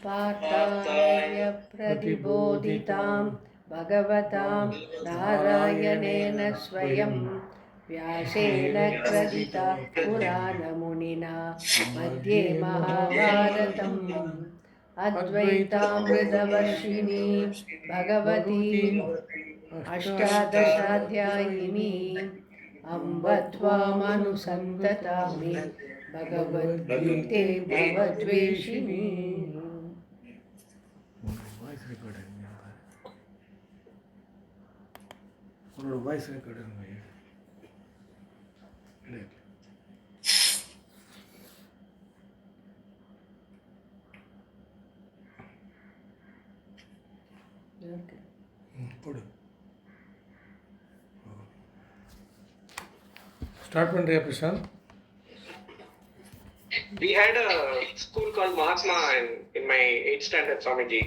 पार्थाय प्रतिबोधितां भगवतां नारायणेन स्वयं व्यासेन ग्रथिता पुराणमुनिना मध्ये महाभारतम् अद्वैतामृतवर्षिणी भगवती अष्टादशाध्यायिनी अम्ब त्वामनुसन्ततामि भगवद्गीते भवद्वेषिणी. வாய்ஸ் ரெக்கார்டர் போடு. ஸ்டார்ட் பண்ணுறியா Prashanth? We had a school called Mahatma in my 8th standard, Swamiji.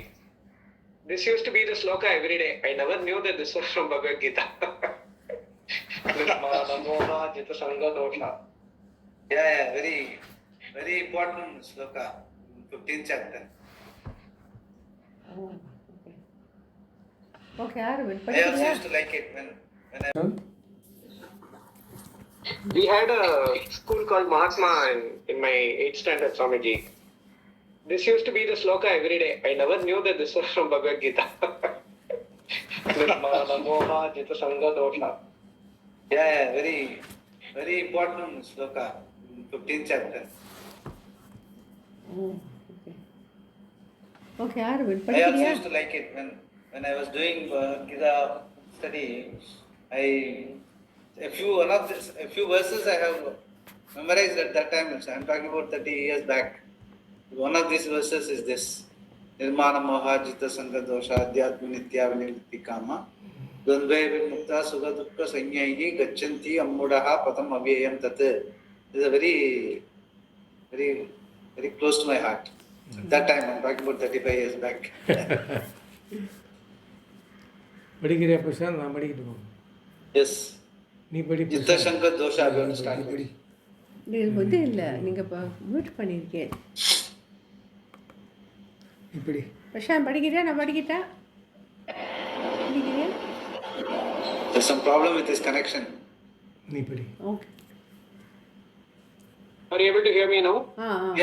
This used to be the sloka every day. I never knew that this was from Bhagavad Gita. Yeah, very, very important sloka, 15th chapter. Oh, okay, Arvind. I also used to like it when I... We had a school called Mahatma in my 8th standard, Swamiji. This used to be the sloka every day. I never knew that this was from Bhagavad Gita. Yeah, very, very important sloka, 15th chapter. Oh, okay, Arvind. I also used to like it when I was doing Gita study. A few verses I have memorized at that time. I'm talking about 30 years back. One of these verses is this: Nirmana Moha Jita Sangha Dosha Adhyatma Nitya Vinivritti Kama Dvandve Vimukta Sukha Dukkha Sanyayi Gacchanti Ammudaha Patam Avyayam Tat. This is a very, very, very close to my heart. At that time, I'm talking about 35 years back. படிக்கிறியா Prashanth? நான் படிக்கிட்டு போகிறேன். Yes. நீ படி. Jita Sangha Dosha start. இது வந்து இல்லை, நீங்கள் இப்போ mute பண்ணியிருக்கேன். இப்படி பிரசாந்த் படிக்கிறியா? நான் படிக்கிட்டா படிக்கிறியா? There's some problem with this connection. நீ படி. Okay. Are you able to hear me now?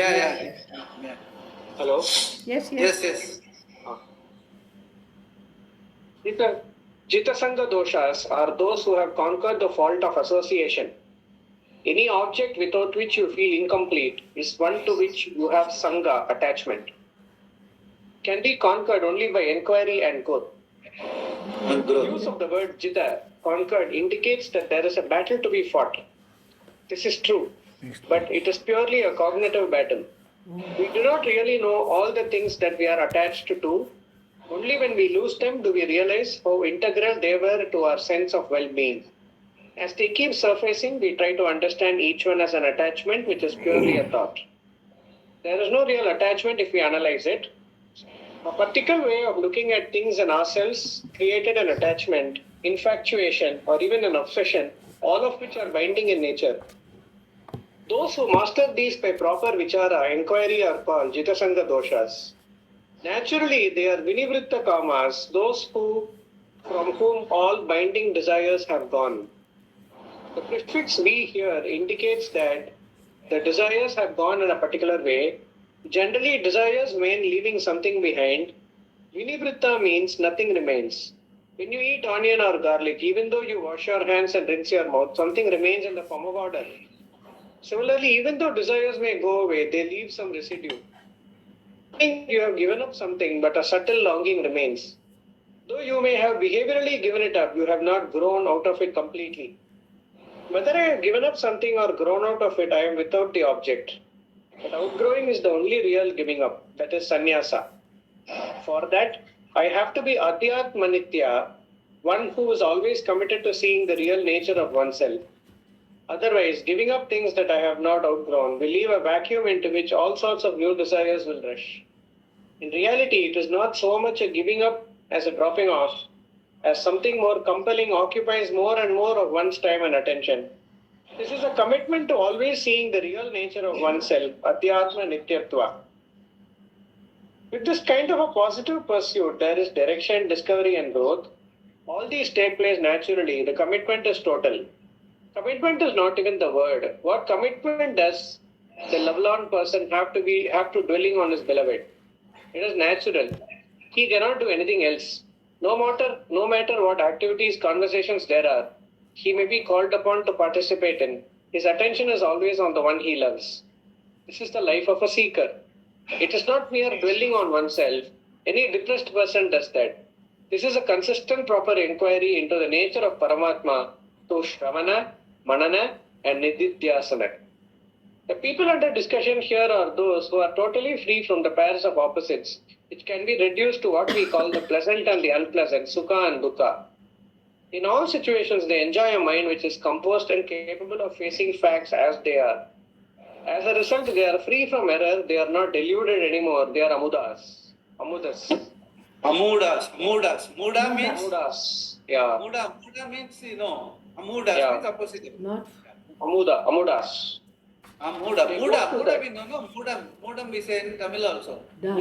Yeah. Hello? Yes. Jita Sangha doshas are those who have conquered the fault of association. Any object without which you feel incomplete is one to which you have Sangha attachment. Can be conquered only by inquiry and growth. The use of the word Jita, conquered, indicates that there is a battle to be fought. This is true, but it is purely a cognitive battle. We do not really know all the things that we are attached to. Only when we lose them do we realize how integral they were to our sense of well-being. As they keep surfacing, we try to understand each one as an attachment which is purely a thought. There is no real attachment if we analyze it. A particular way of looking at things and ourselves created an attachment, infatuation, or even an obsession, all of which are binding in nature. Those who master these by proper vichara, inquiry, are called Jitasanga doshas. Naturally, they are Vinivritta kamas, those from whom all binding desires have gone. The prefix "we" here indicates that the desires have gone in a particular way. Generally, desires mean leaving something behind. Vinivritta means nothing remains. When you eat onion or garlic, even though you wash your hands and rinse your mouth, something remains in the form of odor. Similarly, even though desires may go away, they leave some residue. You have given up something, but a subtle longing remains. Though you may have behaviorally given it up, you have not grown out of it completely. Whether I have given up something or grown out of it, I am without the object. But outgrowing is the only real giving up, that is sannyasa. For that, I have to be adhyatma nitya, one who is always committed to seeing the real nature of oneself. Otherwise, giving up things that I have not outgrown will leave a vacuum into which all sorts of new desires will rush. In reality, it is not so much a giving up as a dropping off, as something more compelling occupies more and more of one's time and attention. This is a commitment to always seeing the real nature of oneself, adhyatma nityatva. With this kind of a positive pursuit, there is direction, discovery, and growth. All these take place naturally. The commitment is total. Commitment is not even the word. What commitment does the lovelorn person have to dwelling on his beloved? It is natural. He cannot do anything else. No matter what activities, conversations there are, he may be called upon to participate in. His attention is always on the one he loves. This is the life of a seeker. It is not mere dwelling on oneself. Any depressed person does that. This is a consistent, proper inquiry into the nature of Paramatma through Shravana, Manana, and Nididhyasana. The people under discussion here are those who are totally free from the pairs of opposites, which can be reduced to what we call the pleasant and the unpleasant, Sukha and Dukkha. In all situations, they enjoy a mind which is composed and capable of facing facts as they are. As a result, they are free from error, they are not deluded anymore, they are amudas. Amudas. Muda means? Amudas. Yeah. Muda means, amudas Yeah. means opposite. Not Amudas. Muda They we go to that. know, no? Mudam we say in Tamil also. done.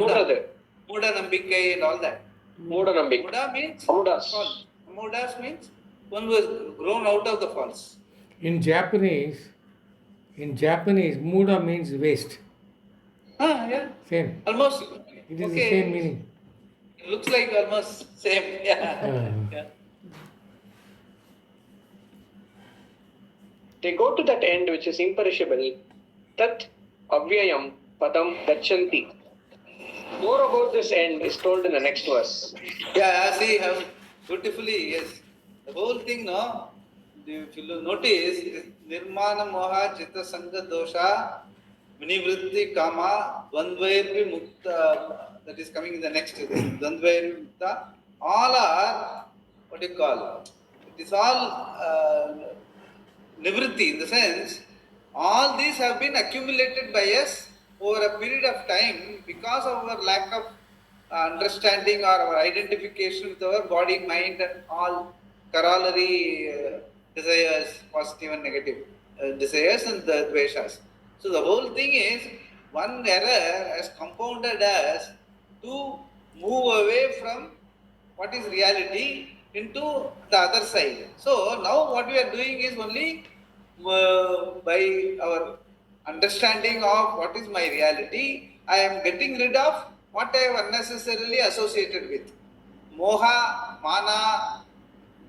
Muda Nambikkai and all that. Moodanambik. Muda means Amudas. false. Mudas means one who has grown out of the false. In Japanese, Muda means waste. Yeah. Same. Almost. It is the same meaning. It looks like almost same. Yeah. Yeah. They go to that end which is imperishable. Tat avyayam padam gachanti. More about this end is told in the next verse. Yeah, see how beautifully, yes. The whole thing, no? If you notice, Nirmana Moha Chitta Sangha Dosha Vinivritti Kama Dvandvairvi Mukta, that is coming in the next, Dvandvairvi Mukta, all are, what do you call? It is all nivritti, in the sense, all these have been accumulated by us over a period of time because of our lack of understanding or our identification with our body, mind, and all corollary desires, positive and negative desires, and the dveshas. So the whole thing is, one error has compounded us to move away from what is reality into the other side. So now what we are doing is only by our understanding of what is my reality, I am getting rid of what I have unnecessarily associated with. Moha, mana,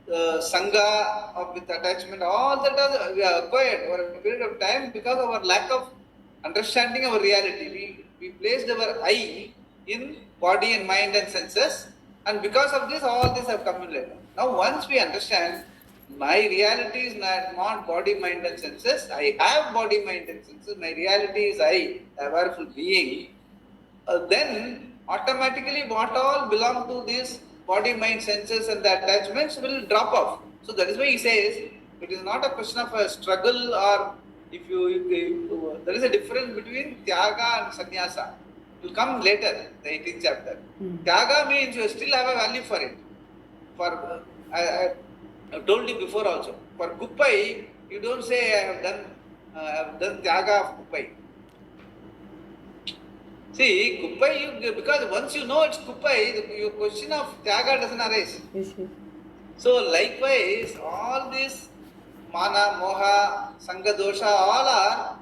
sangha with attachment, all that we are acquired over a period of time because of our lack of understanding our reality. We placed our I in body and mind and senses, and because of this, all this have come in later. Now, once we understand my reality is not body, mind, and senses, I have body, mind, and senses, my reality is I, a powerful being, then automatically what all belong to these body, mind, senses, and the attachments will drop off. So that is why he says it is not a question of a struggle, or if there is a difference between tyaga and sannyasa. It will come later, the 18th chapter. Tyaga means you still have a value for it. For I have told you before also. For kuppai, you don't say I have done tyaga of kuppai. See, kuppai, because once you know it's kuppai, your question of tyaga doesn't arise. Yes, yes. So likewise, all these mana, moha, sangha, dosha, all are,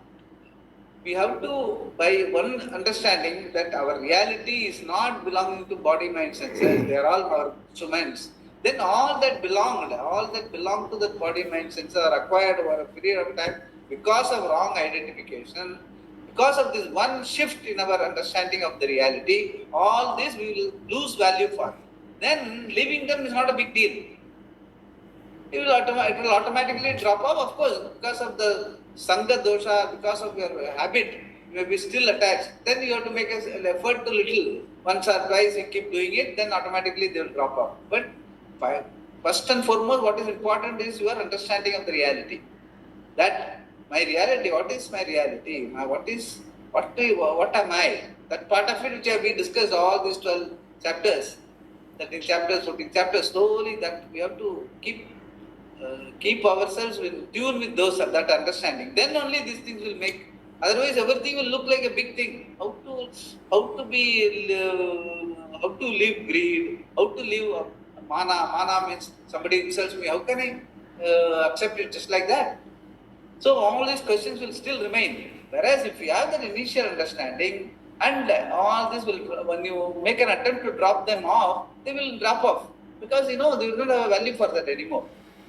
we have to, by one understanding that our reality is not belonging to body, mind, senses, they are all our instruments. Then all that belong to that body, mind, senses are acquired over a period of time because of wrong identification. Because of this one shift in our understanding of the reality, all this we will lose value for. Then leaving them is not a big deal. It will automatically drop off, of course, because of the sangha dosha, because of your habit, you may be still attached. Then you have to make an effort to little. Once or twice you keep doing it, then automatically they will drop off. But first and foremost, what is important is your understanding of the reality. That my reality, what is my reality? What am I? That part of it which we discussed all these 12 chapters, 13 chapters, 14 chapters, slowly that we have to keep ourselves in tune with that understanding. Then only these things will make Otherwise, everything will look like a big thing. How to live greed, how to live mana. Mana means somebody insults me. How can I accept it just like that? So all these questions will still remain. Whereas if you have that initial understanding and all this will, when you make an attempt to drop them off, they will drop off because they will not have a value for that anymore.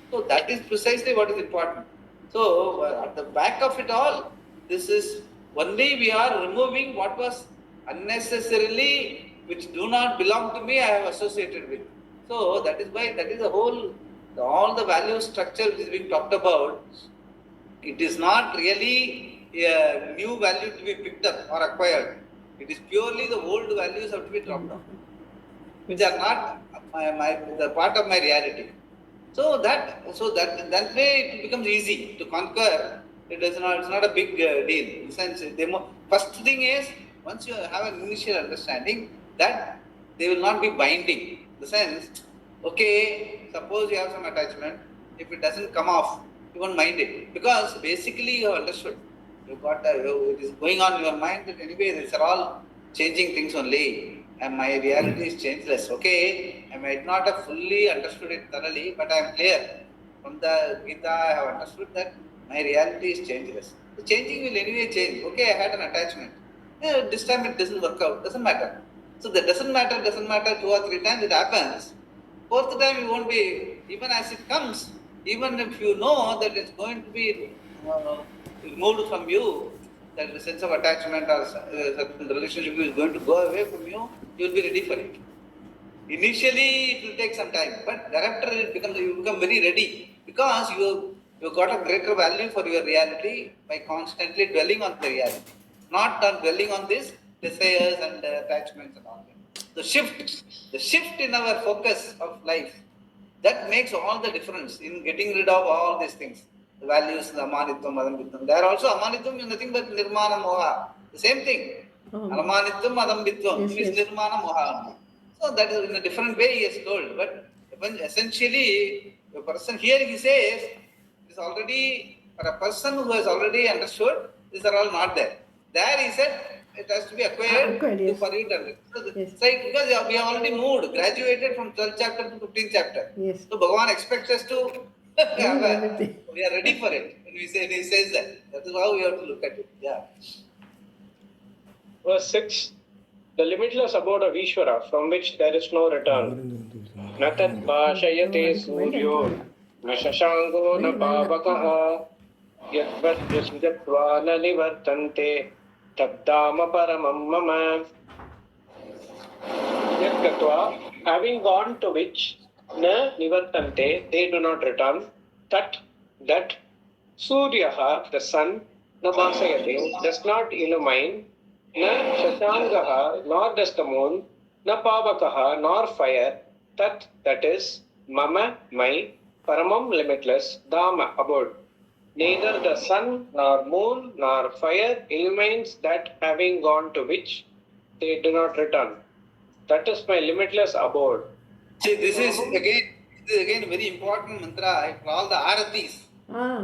So that is precisely what is important. So at the back of it all, this is only we are removing what was unnecessarily, which do not belong to me, I have associated with. So that is why, that is the whole, all the value structure which is being talked about. It is not really a new value to be picked up or acquired. It is purely the old values have to be dropped off, which are not the part of my reality. So that way it becomes easy to conquer. It's not a big deal. In the sense, first thing is, once you have an initial understanding, that they will not be binding. In the sense, okay, suppose you have some attachment, if it doesn't come off, you won't mind it, because basically you have understood. It is going on in your mind that anyway these are all changing things only, and my reality is changeless. Okay, I might not have fully understood it thoroughly, but I am clear. From the Gita, I have understood that my reality is changeless. The changing will anyway change. Okay, I had an attachment. This time it doesn't work out. Doesn't matter. So that doesn't matter. 2 or 3 times it happens. 4th time you won't be, even as it comes, even if you know that it's going to be removed from you, that the sense of attachment or certain relationship is going to go away from you, you will be ready for it. Initially it will take some time, but thereafter you become very ready, because you got a greater value for your reality by constantly dwelling on the reality, not on dwelling on these desires and attachments and all that. The shift in our focus of life, that makes all the difference in getting rid of all these things. The values, the amanitvam, adambitvam. There also amanitvam is nothing but nirmana moha. The same thing. Amanitvam, adambitvam is nirmana moha. So that is in a different way he has told. But essentially, the person here he says, it is already, for a person who has already understood, these are all not there. There he said, it has to be acquired for you to understand. So it's like, because we have already moved, graduated from 12th chapter to 15th chapter. Yes. So Bhagavan expects us to we are ready for it. When he says that. That is how we have to look at it. Yeah. Verse 6. The limitless abode of Ishvara, from which there is no return. Natat bhashayate suryo, na shashango na pavakaha, yadvat yasjatva na nivartante, taddama paramam mama. Yadgatva, having gone to which, na nivartante, they do not return, that, suryaha, the sun, na bhasayate, does not illumine, na shashangaha, nor does the moon, na pavakaha, nor fire, that is, mama, my, paramam, limitless, dama, abode. Neither the sun, nor moon, nor fire illumines that having gone to which they do not return. That is my limitless abode. See, this is again very important mantra for all the aratis.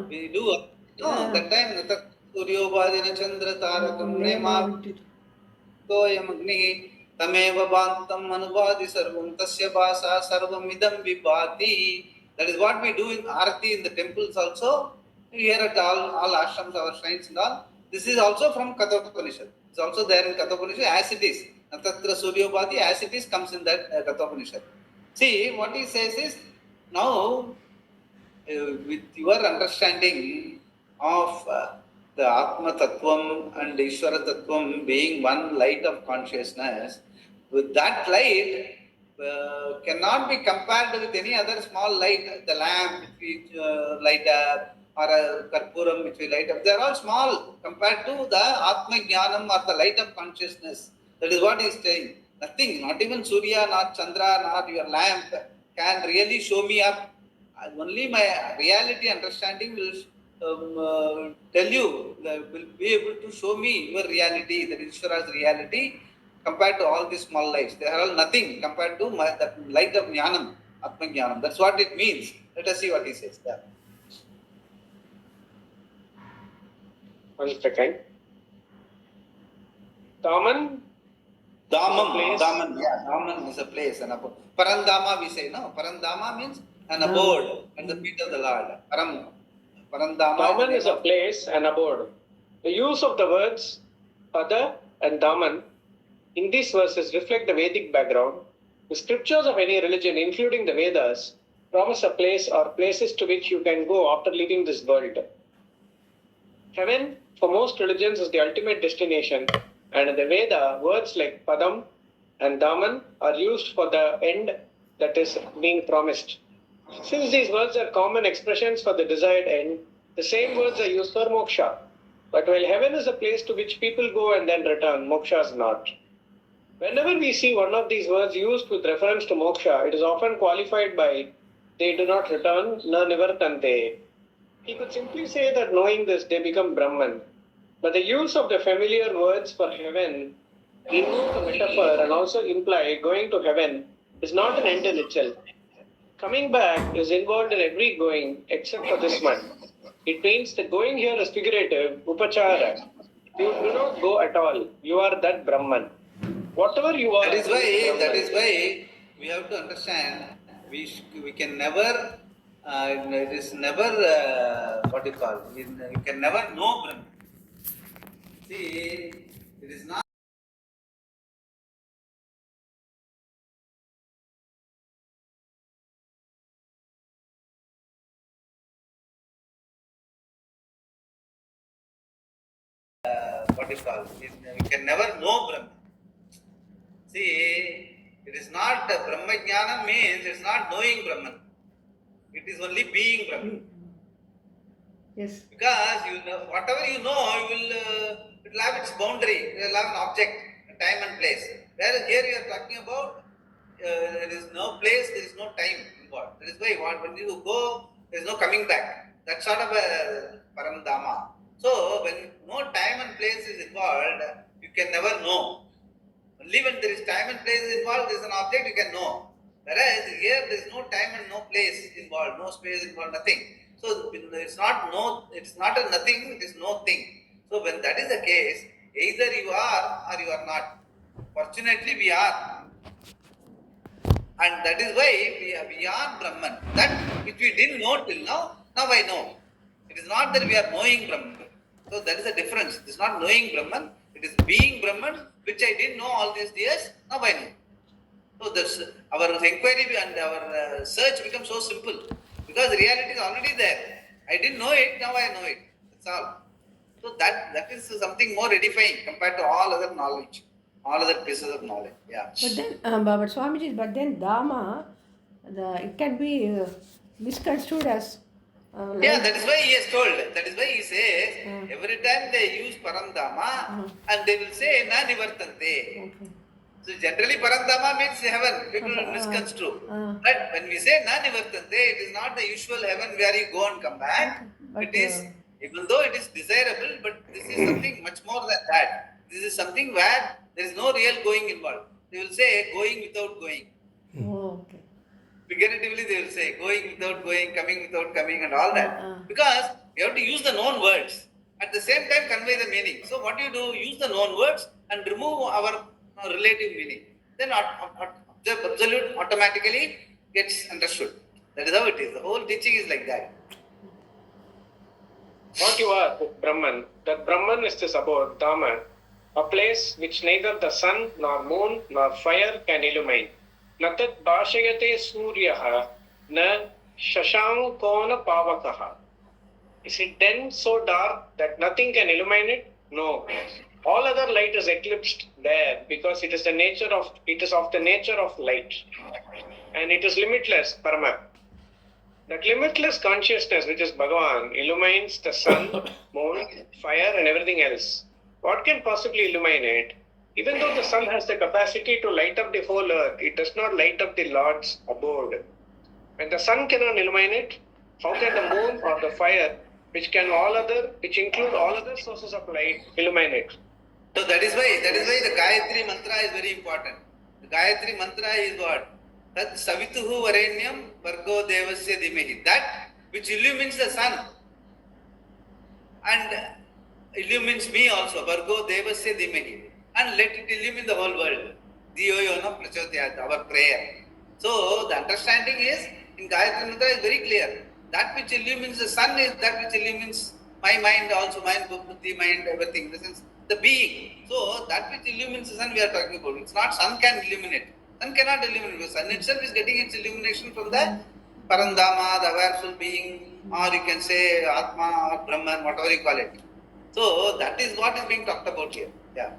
We do. That time, Natak Suryo Bhadina Chandra Tarakam Nema Toyam Agni Tameva Bantam Manubadi Sarvam Tasya Basa Sarvam Idam Vibhati. That is what we do in Arati in the temples also. Here at all ashrams, our shrines and all. This is also from Kathopanishad. It's also there in Kathopanishad as it is. Natatra Suryobhati as it is comes in that Kathopanishad. See, what he says is, now with your understanding of the Atma Tattvam and Ishvara Tattvam being one light of consciousness, with that light cannot be compared with any other small light, the lamp which we light up, or a Karpuram which we light up. They are all small compared to the Atma Jnanam or the light of consciousness. That is what he is saying. Nothing, not even Surya, not Chandra, not your lamp can really show me up. Only my reality understanding will tell you, will be able to show me your reality, that Ishvara's reality, compared to all these small lights. They are all nothing compared to that light of Jnanam, Atma Jnanam. That's what it means. Let us see what he says. Yeah. 1 second. Daman. Daman, yeah, Daman is a place. And Parandama we say, no? Parandama means an abode at the feet of the Lord. Parandama. Daman is a place, an abode. The use of the words Pada and Daman in these verses reflect the Vedic background. The scriptures of any religion, including the Vedas, promise a place or places to which you can go after leaving this world. Heaven, for most religions, is the ultimate destination, and in the Veda, words like Padam and Daman are used for the end that is being promised. Since these words are common expressions for the desired end, the same words are used for moksha. But while heaven is a place to which people go and then return, moksha is not. Whenever we see one of these words used with reference to moksha, it is often qualified by they do not return, na nivartante. He could simply say that knowing this, they become Brahman. But the use of the familiar words for heaven remove the metaphor and also imply going to heaven is not an end in itself. Coming back is involved in every going except for this one. It means the going here is figurative, upachara. You do not go at all. You are that Brahman. Whatever you are. That is why we have to understand we can never, it is never, what do you call it? You can never know Brahman. See, it is not. What do you call it? You can never know Brahman. See, it is not Brahma Jnana means it is not knowing Brahman. It is only being Brahman. Yes. Because you know, whatever you know, it will have its boundary. It will have an object, a time and place. Whereas here you are talking about there is no place, there is no time involved. That is why when you go, there is no coming back. That's sort of a Paramdama. So when no time and place is involved, you can never know. Only when there is time and place involved, there is an object you can know. Whereas here there is no time and no place involved, no space involved, nothing. So it's not a nothing, it is no thing. So when that is the case, either you are or you are not. Fortunately we are. And that is why we are Brahman. That which we didn't know till now I know. It is not that we are knowing Brahman. So that is the difference. It is not knowing Brahman, it is being Brahman, which I didn't know all these years, now I know. So this, our inquiry and our search becomes so simple because the reality is already there. I didn't know it, now I know it. That's all. So that is something more edifying compared to all other knowledge, all other pieces of knowledge. Yeah. But then, but Swamiji, Dhamma, it can be misconstrued as. Yeah, that is why he has told. That is why he says every time they use Parandama and they will say Na Nivartante. Okay. So generally Parandama means heaven. People will misconstrue. But when we say Na Nivartante, it is not the usual heaven where you go and come back. But, it is, even though it is desirable, but this is something much more than that. This is something where there is no real going involved. They will say going without going. Oh, okay. Figuratively they will say going without going, coming without coming and all that. Because you have to use the known words. At the same time convey the meaning. So what you do, use the known words and remove our relative meaning. Then the absolute automatically gets understood. That is how it is. The whole teaching is like that. What you are, Brahman, that Brahman is this abode, Dhamma, a place which neither the sun, nor moon, nor fire can illumine. Natat bhashayate suryaha na shashankona pavakaha. Is it then so dark that nothing can illumine it? No. All other light is eclipsed there because it is of the nature of light. And it is limitless, Parama. That limitless consciousness, which is Bhagavan, illumines the sun, moon, fire and everything else. What can possibly illumine it? Even though the sun has the capacity to light up the whole earth, it does not light up the Lord's abode. When the sun cannot illumine it, how can the moon or the fire, which include all other sources of light, illumine it? So that is why the Gayatri mantra is very important. The Gayatri mantra is what? Tat savituhu varenyam vargo devasya dhimahi. That which illumines the sun and illumines me also, vargo devasya dhimahi. and let it illumine the whole world. Diyo yona prachodhyayat, our prayer. So the understanding is, in Gayatri Mantra is very clear. That which illumines the sun is that which illumines my mind, also mind, buddhi, mind, everything. In the sense, the being. So that which illumines the sun we are talking about. It's not sun can illuminate. Sun cannot illuminate. The sun itself is getting its illumination from the Parandama, the awareful being, or you can say Atma or Brahman, whatever you call it. So that is what is being talked about here. Yeah.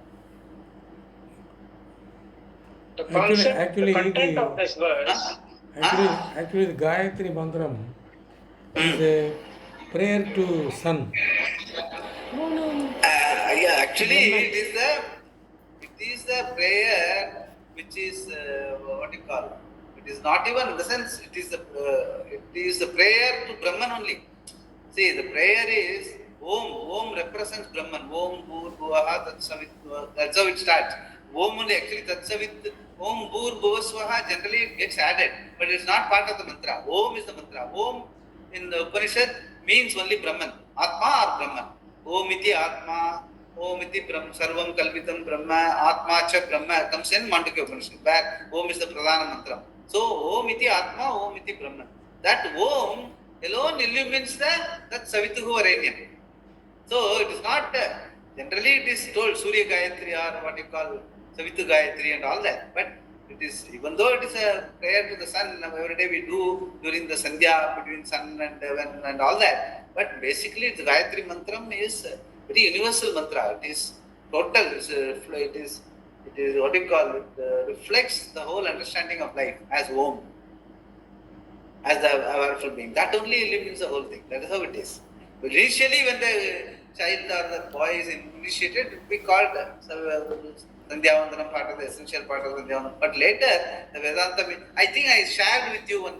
The concept, Actually, the content of this verse. Actually, the Gayatri Mantram is a prayer to sun. Yeah, actually, it is the prayer which is what you call. It is not even in the sense. It is the prayer to Brahman only. See, the prayer is Om. Om represents Brahman. Om Bhur Bhuvaha Tatsavit. That's how it starts. Om only actually Tatsavit. Om Bhur Bhuvaswaha generally it gets added, but it's not part of the mantra. Om is the mantra. Om in the Upanishad means only Brahman, Atma or Brahman. Om iti Atma, Om iti Brahma, Sarvam Kalpitam Brahma, Atma cha Brahma comes in Mandukya Upanishad. Where Om is the Pradhana mantra. So Om iti Atma, Om iti Brahman. That Om alone illumines that Savituhu Varanyam. So it is not, generally it is told Surya Gayatri or what you call Savitu Gayatri and all that. But it is, even though it is a prayer to the sun, every day we do during the Sandhya between sun and heaven and all that. But basically the Gayatri Mantram is a very universal mantra. It is total, it is what you call it, reflects the whole understanding of life as Om, as the powerful being. That only illumines the whole thing. That is how it is. But initially when the child or the boy is initiated, we call Sandhyavandanam part of the essential part of Sandhyavandanam. But later, the Vedanta, I think I shared with you one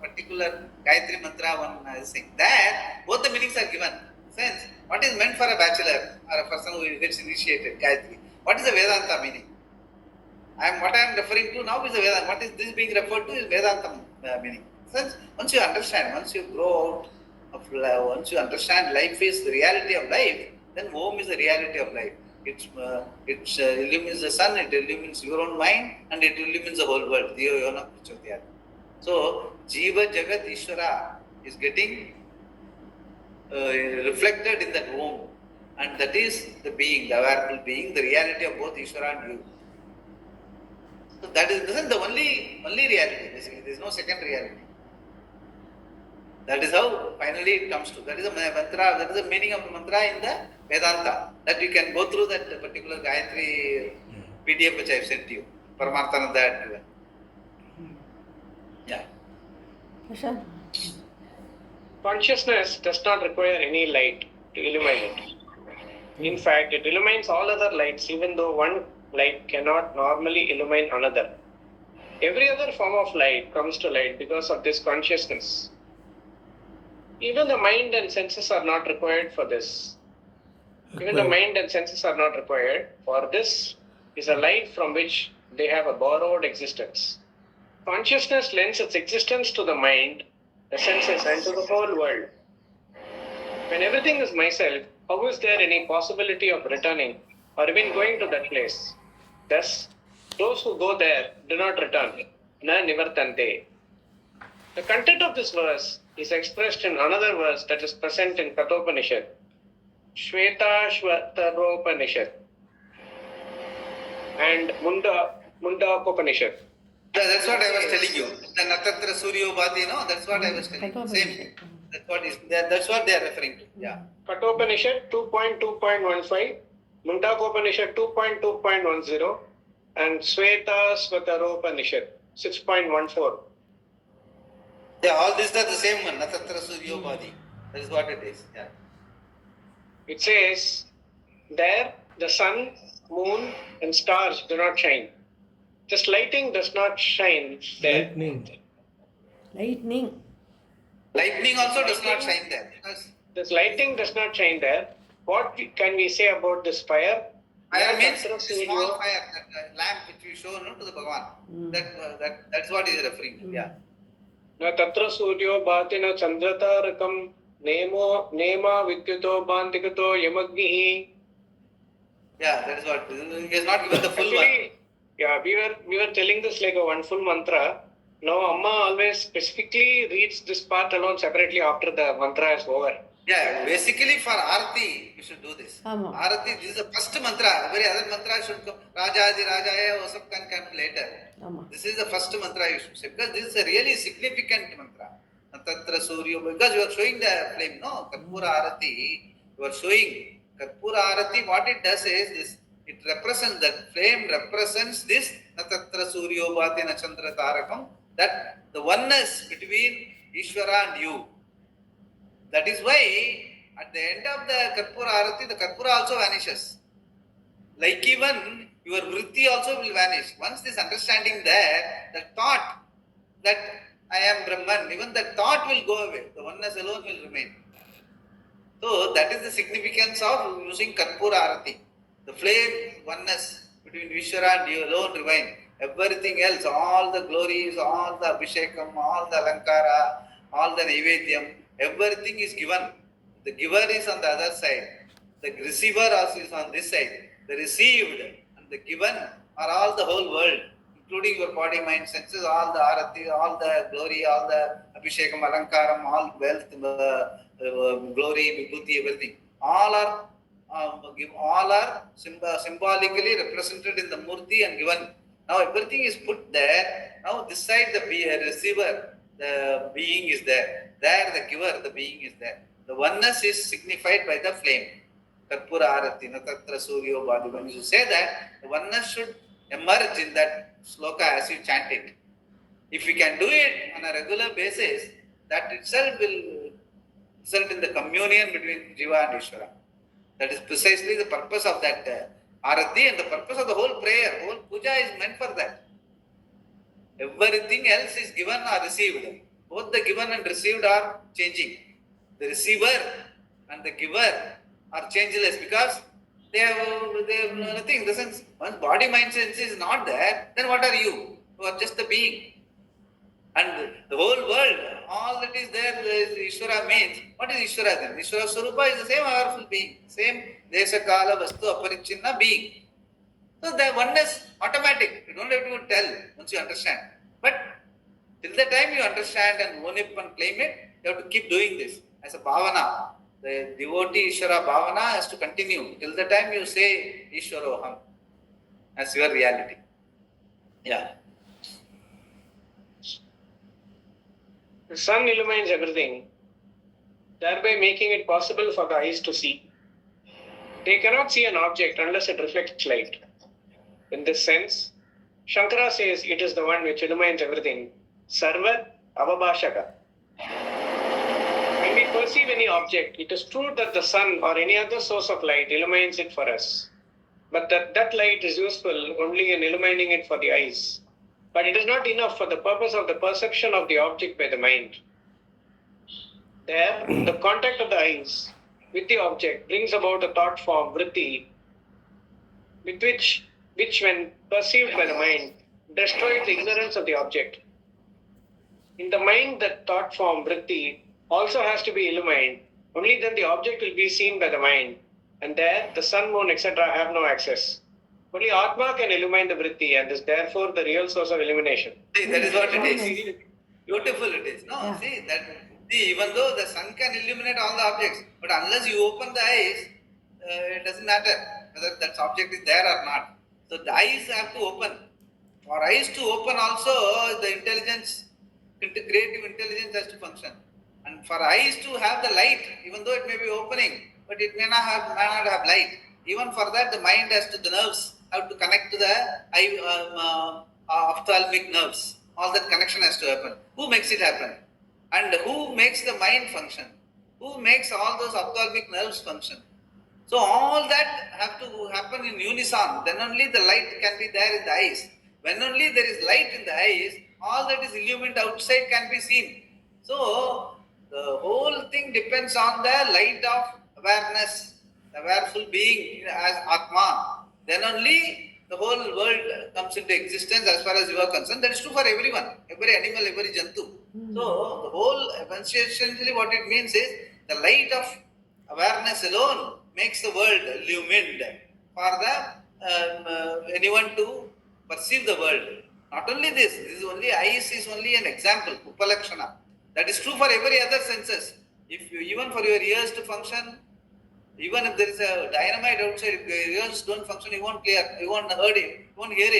particular Gayatri Mantra, one thing, that both the meanings are given. Sense, what is meant for a bachelor or a person who gets initiated, Gayatri? What is the Vedanta meaning? What I am referring to now is the Vedanta. What is this being referred to is Vedanta meaning. Sense, once you understand, once you grow out of life, once you understand life is the reality of life, then Om is the reality of life. It illumines the sun, it illumines your own mind, and it illumines the whole world. So, Jiva Jagat Ishvara is getting reflected in that Om, and that is the being, the awareness being, the reality of both Ishvara and you. So that is the only reality. Basically, there is no second reality. That is how finally it comes to. That is the mantra. That is the meaning of the mantra in the Vedanta. That you can go through that particular Gayatri PDF which I have sent to you. Paramarthananda had given. Yeah. Prashant. Consciousness does not require any light to illumine it. In fact, it illumines all other lights, even though one light cannot normally illumine another. Every other form of light comes to light because of this consciousness. Even the mind and senses are not required for this. Even the mind and senses are not required, for this is a light from which they have a borrowed existence. Consciousness lends its existence to the mind, the senses, and to the whole world. When everything is myself, how is there any possibility of returning or even going to that place? Thus, those who go there do not return. Na nivartante. The content of this verse is expressed in another verse that is present in Kathopanishad, Shvetashvataropanishad, and Mundakopanishad. That's what I was telling you. The Natatra Suryobhati, that's what I was telling you. Same thing. That's what they are referring to. Yeah. Kathopanishad 2.2.15, Mundakopanishad 2.2.10, and Shvetashvataropanishad 6.14. Yeah, all these are the same one, Natatra Suryobhati. That is what it is. Yeah. It says, there the sun, moon, and stars do not shine. Just lighting does not shine there. Lightning. Lightning also does not shine there. This lighting does not shine there. What can we say about this fire? Fire means a small fire, that lamp which we show to the Bhagavan. That's what he is referring to. Yeah. Na tatra suryo bhatina chandratarakam nema vidyuto bandikato yamagnihi. Yeah, that is what. He has not given the full one. Actually, yeah, we were telling this like a one full mantra. Now Amma always specifically reads this part alone separately after the mantra is over. Yeah, basically for Arati, you should do this. Ama. Arati, this is the first mantra. Every other mantra should come. Rajadi, Rajaya, or some can come later. Ama. This is the first mantra you should say. Because this is a really significant mantra. Tatra Suryo, because you are showing the flame, no? Karpura Arati, you are showing. Karpura Arati, what it does is this. It represents, the flame represents this Natatra Suryo Bhati Nachandra Tarakam, that the oneness between Ishvara and you. That is why at the end of the Karpura Arati, the Karpura also vanishes. Like even your vritti also will vanish. Once this understanding there, the thought that I am Brahman, even the thought will go away. The oneness alone will remain. So that is the significance of using Karpura Arati. The flame oneness between Vishwara and you alone remain. Everything else, all the glories, all the Abhishekam, all the Alankara, all the Naivedyam, everything is given. The giver is on the other side. The receiver also is on this side. The received and the given are all the whole world, including your body, mind, senses, all the arati, all the glory, all the abhishekam, alankaram, all wealth, glory, vibhuti, everything. All are symbolically represented in the murti and given. Now everything is put there. Now this side the receiver, the being is there. There the giver, the being is there. The oneness is signified by the flame. Karpura Arati, Natatra Suryo Bhati. When you say that, the oneness should emerge in that sloka as you chant it. If we can do it on a regular basis, that itself will result in the communion between Jiva and Ishvara. That is precisely the purpose of that Arati and the purpose of the whole prayer. Whole puja is meant for that. Everything else is given or received. Both the given and received are changing. The receiver and the giver are changeless because they have nothing. In the sense, once body, mind, sense is not there, then what are you? You are just the being. And the whole world, all that is there is Ishvara means. What is Ishvara then? Ishvara Swarupa is the same powerful being, same Desha Kala Vastu Aparichinna being. So the oneness automatic. You don't have to tell once you understand. But till the time you understand and own it and claim it, you have to keep doing this as a bhavana. The devotee Ishvara bhavana has to continue till the time you say Ishvaroham as your reality. Yeah. The sun illumines everything, thereby making it possible for the eyes to see. They cannot see an object unless it reflects light. In this sense, Shankara says it is the one which illumines everything. Sarva Avabhashaka. When we perceive any object, it is true that the sun or any other source of light illumines it for us. But that light is useful only in illumining it for the eyes. But it is not enough for the purpose of the perception of the object by the mind. There, the contact of the eyes with the object brings about a thought form, vritti, with which when perceived by the mind, destroys the ignorance of the object. In the mind, that thought form, vritti, also has to be illumined. Only then the object will be seen by the mind. And there, the sun, moon, etc. have no access. Only Atma can illumine the vritti and is therefore the real source of illumination. See, that is what it is. Beautiful it is. No, Yeah. see, even though the sun can illuminate all the objects, but unless you open the eyes, it doesn't matter whether that object is there or not. So the eyes have to open. For eyes to open also, the intelligence, creative intelligence has to function. And for eyes to have the light, even though it may be opening, but it may not have light. Even for that, the mind has to, the nerves have to connect to the ophthalmic nerves. All that connection has to happen. Who makes it happen? And who makes the mind function? Who makes all those ophthalmic nerves function? So all that have to happen in unison. Then only the light can be there in the eyes. When only there is light in the eyes, all that is illumined outside can be seen. So the whole thing depends on the light of awareness, the awareful being as Atma. Then only the whole world comes into existence as far as you are concerned. That is true for everyone, every animal, every jantu. So the whole, essentially what it means is the light of awareness alone makes the world illumined for the anyone to perceive the world. Not only this is only eyes is only an example, upalakshana. That is true for every other senses. If you, even for your ears to function, even if there is a dynamite outside, if your ears don't function, you won't hear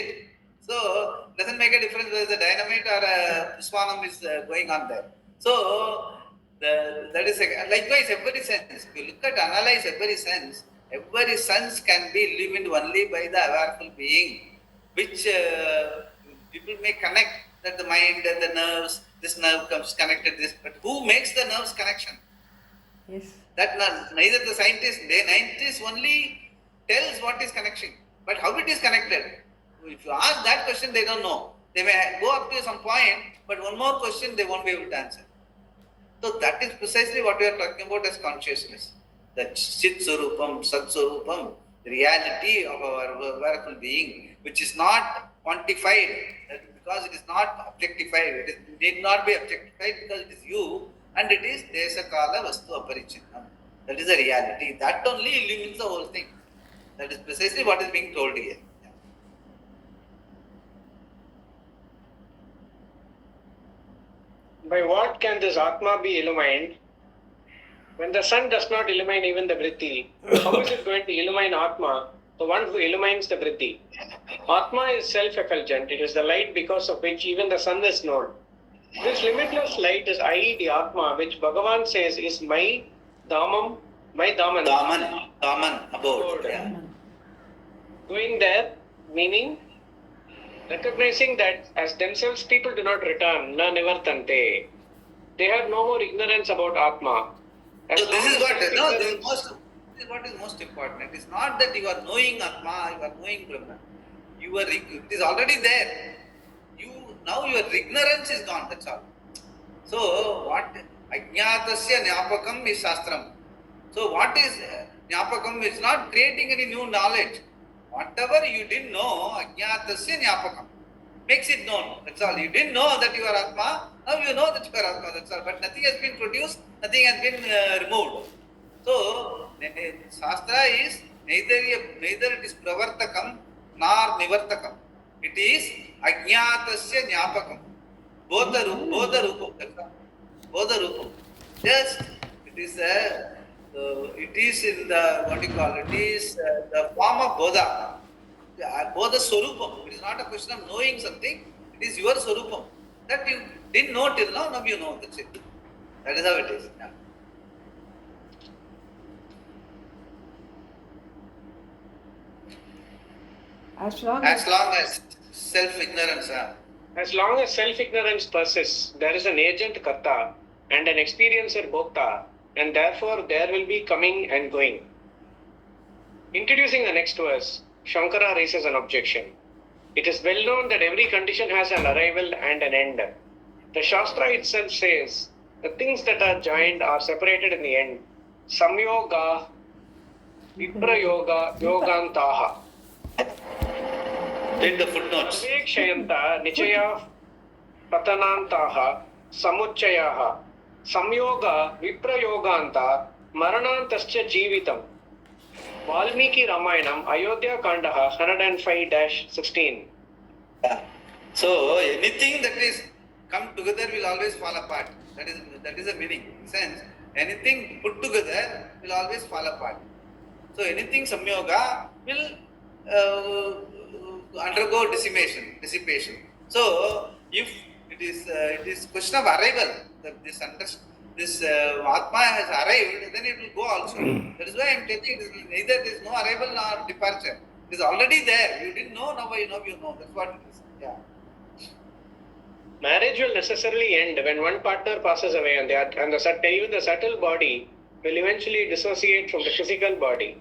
it. So doesn't make a difference whether the dynamite or a swanam is going on there. So that is likewise every sense. If you look at analyze every sense can be illumined only by the awareful being, which people may connect that the mind and the nerves, this nerve comes connected this, but who makes the nerves connection? Yes. That neither the scientist only tells what is connection, but how it is connected. If you ask that question, they don't know. They may go up to some point, but one more question they won't be able to answer. So that is precisely what we are talking about as consciousness. That Chit Swarupam, Sat Swarupam, the reality of our awareful being, which is not quantified, because it is not objectified. It need not be objectified because it is you, and it is Desa Kala Vastu Aparichinnam. That is the reality. That only illumines the whole thing. That is precisely what is being told here. By what can this Atma be illumined? When the sun does not illumine even the Vritti, how is it going to illumine Atma, the one who illumines the Vritti? Atma is self-effulgent. It is the light because of which even the sun is known. This limitless light is I, the Atma, which Bhagavan says is my Dhamam, my Daman. Daman, abode. Yeah. Going there, meaning recognizing that as themselves people do not return, na nivartante. They have no more ignorance about Atma. So this is what is most important. It is not that you are knowing Atma, you are knowing Brahman. It is already there. Now your ignorance is gone, that's all. So what Ajñātasya Nyāpakam is Shastram. So what is Nyāpakam? Is not creating any new knowledge. Whatever you didn't know, Ajñātasya Nyāpakam makes it known. That's all. You didn't know that you are Atma, now you know that you are Atma, that's all. But nothing has been produced, nothing has been removed. So Shastra is neither it is Pravartakam nor Nivartakam. It is Ajñātasya Nyāpakam. Bodharupam. Just it is in the what you call it is the form of Bodha. Bodha Swarupam. It is not a question of knowing something. It is your Swarupam that you didn't know till now. Now you know. That's it. That is how it is. Yeah. As long as self-ignorance. As long as self-ignorance persists, there is an agent Karta and an experiencer Bhokta, and therefore there will be coming and going. Introducing the next verse, Shankara raises an objection. It is well known that every condition has an arrival and an end. The Shastra itself says the things that are joined are separated in the end. Samyoga, Viprayoga, Yogantaha. Read the footnotes. Vivekshayanta, Nichaya, Patanantaha, Samuchayaha, Samyoga, Viprayoganta, Maranantascha Jeevitam. Valmiki Ramayanam, Ayodhya Kandaha, 105-16. Yeah. So anything that is come together will always fall apart. That is the meaning. In sense, anything put together will always fall apart. So anything samyoga will undergo dissipation. So if it is question of arrival, this Atma has arrived, then it will go also. That is why I am telling you, neither there is no arrival nor departure. It is already there. You didn't know, now you know. That's what it is. Yeah. Marriage will necessarily end when one partner passes away, and even the subtle body will eventually dissociate from the physical body.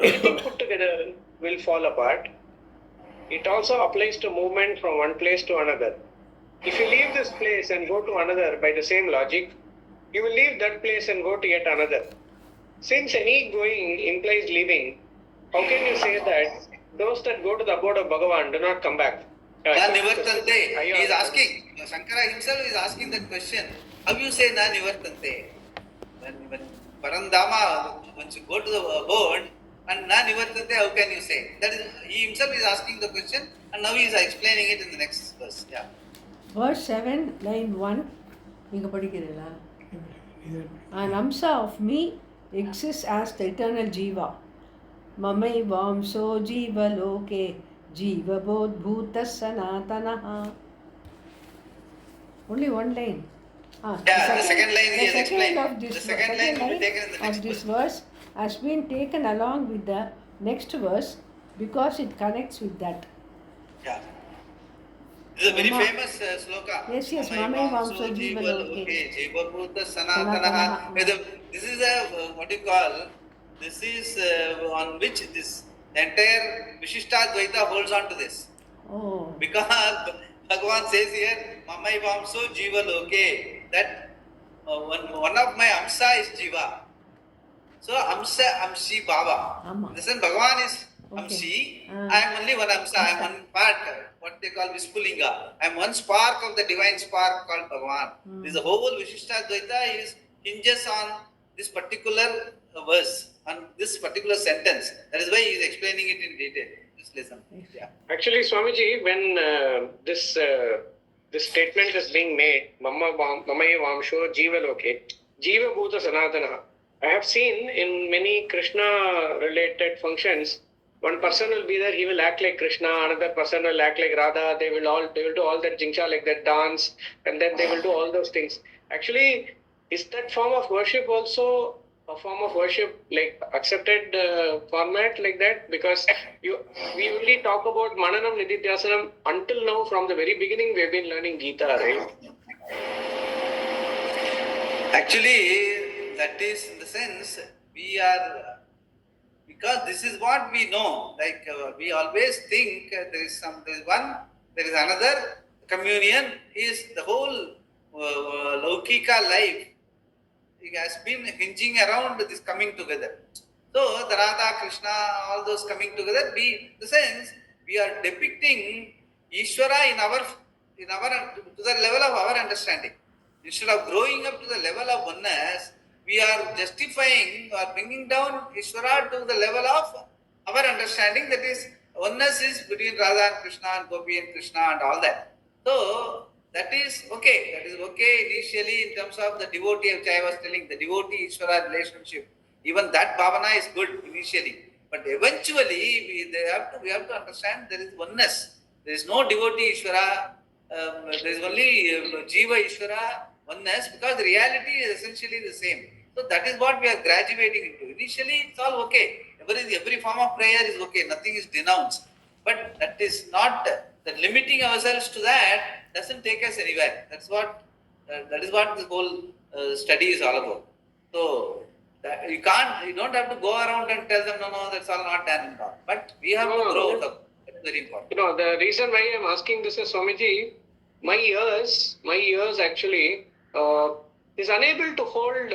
Anything put together will fall apart. It also applies to movement from one place to another. If you leave this place and go to another by the same logic, you will leave that place and go to yet another. Since any going implies leaving, how can you say that those that go to the abode of Bhagavan do not come back? Na nivartante. He is asking, Shankara himself is asking that question. How you say na nivartante? When Parandama, once you go to the abode, And na nivartate, how can you say? That is, he himself is asking the question, and now he is explaining it in the next verse. Yeah. Verse 7, line 1. நீங்கள் படிக்கிறீங்களா? An amsa of me exists as the eternal jiva. Mamai vamso jiva loke jiva bodh bhuta sanatanaha. Only one line. The second line he has explained. The second line will be taken in the next this verse. verse has been taken along with the next verse because it connects with that. Yeah. This is a very famous sloka. Yes. Mamai vamso jiva loke. Jiva bhuta sanatanaha. This is a, what you call, this is on which this entire Vishishtadvaita holds on to this. Oh. Because Bhagavan says here, Mamai Vamso Jiva Loke, that one of my Amsa is Jiva. So Amsa, Amsi Baba. Listen, Bhagavan is Amsi, I am only one Amsa, I am one part, what they call Vispulinga. I am one spark of the divine spark called Bhagavan. This the whole Vishishtadvaita is hinges on this particular verse, on this particular sentence. That is why he is explaining it in detail. Just listen. Yeah. Actually, Swamiji, when this statement is being made, Mamai Vamsho Jiva Loke, Jiva Bhuta Sanatana. I have seen in many Krishna-related functions, one person will be there, he will act like Krishna, another person will act like Radha, they will do all that jingsha, like that dance, and then they will do all those things. Actually, is that form of worship also a form of worship, like accepted format like that? Because we only talk about Mananam Nididhyasanam until now. From the very beginning we have been learning Gita, right? Actually, that is in the sense we are, because this is what we know, like we always think there is another. Communion is the whole Laukika life. It has been hinging around this coming together. So the Radha, Krishna, all those coming together, the sense we are depicting Ishvara to the level of our understanding. Instead of growing up to the level of oneness, we are justifying or bringing down Ishvara to the level of our understanding. That is, oneness is between Radha and Krishna and Gopi and Krishna and all that. So that is okay. That is okay initially in terms of the devotee, which I was telling, the devotee-Ishvara relationship. Even that bhavana is good initially. But eventually, we have to understand there is oneness. There is no devotee-Ishvara. There is only Jiva-Ishvara, oneness, because the reality is essentially the same. So that is what we are graduating into. Initially, it's all okay. Every form of prayer is okay. Nothing is denounced. But that is not, that limiting ourselves to that doesn't take us anywhere. That is what this whole study is all about. So you don't have to go around and tell them, no, that's all not done and all. But we have to grow out of it. That's very important. The reason why I'm asking this is, Swamiji, my ears actually is unable to hold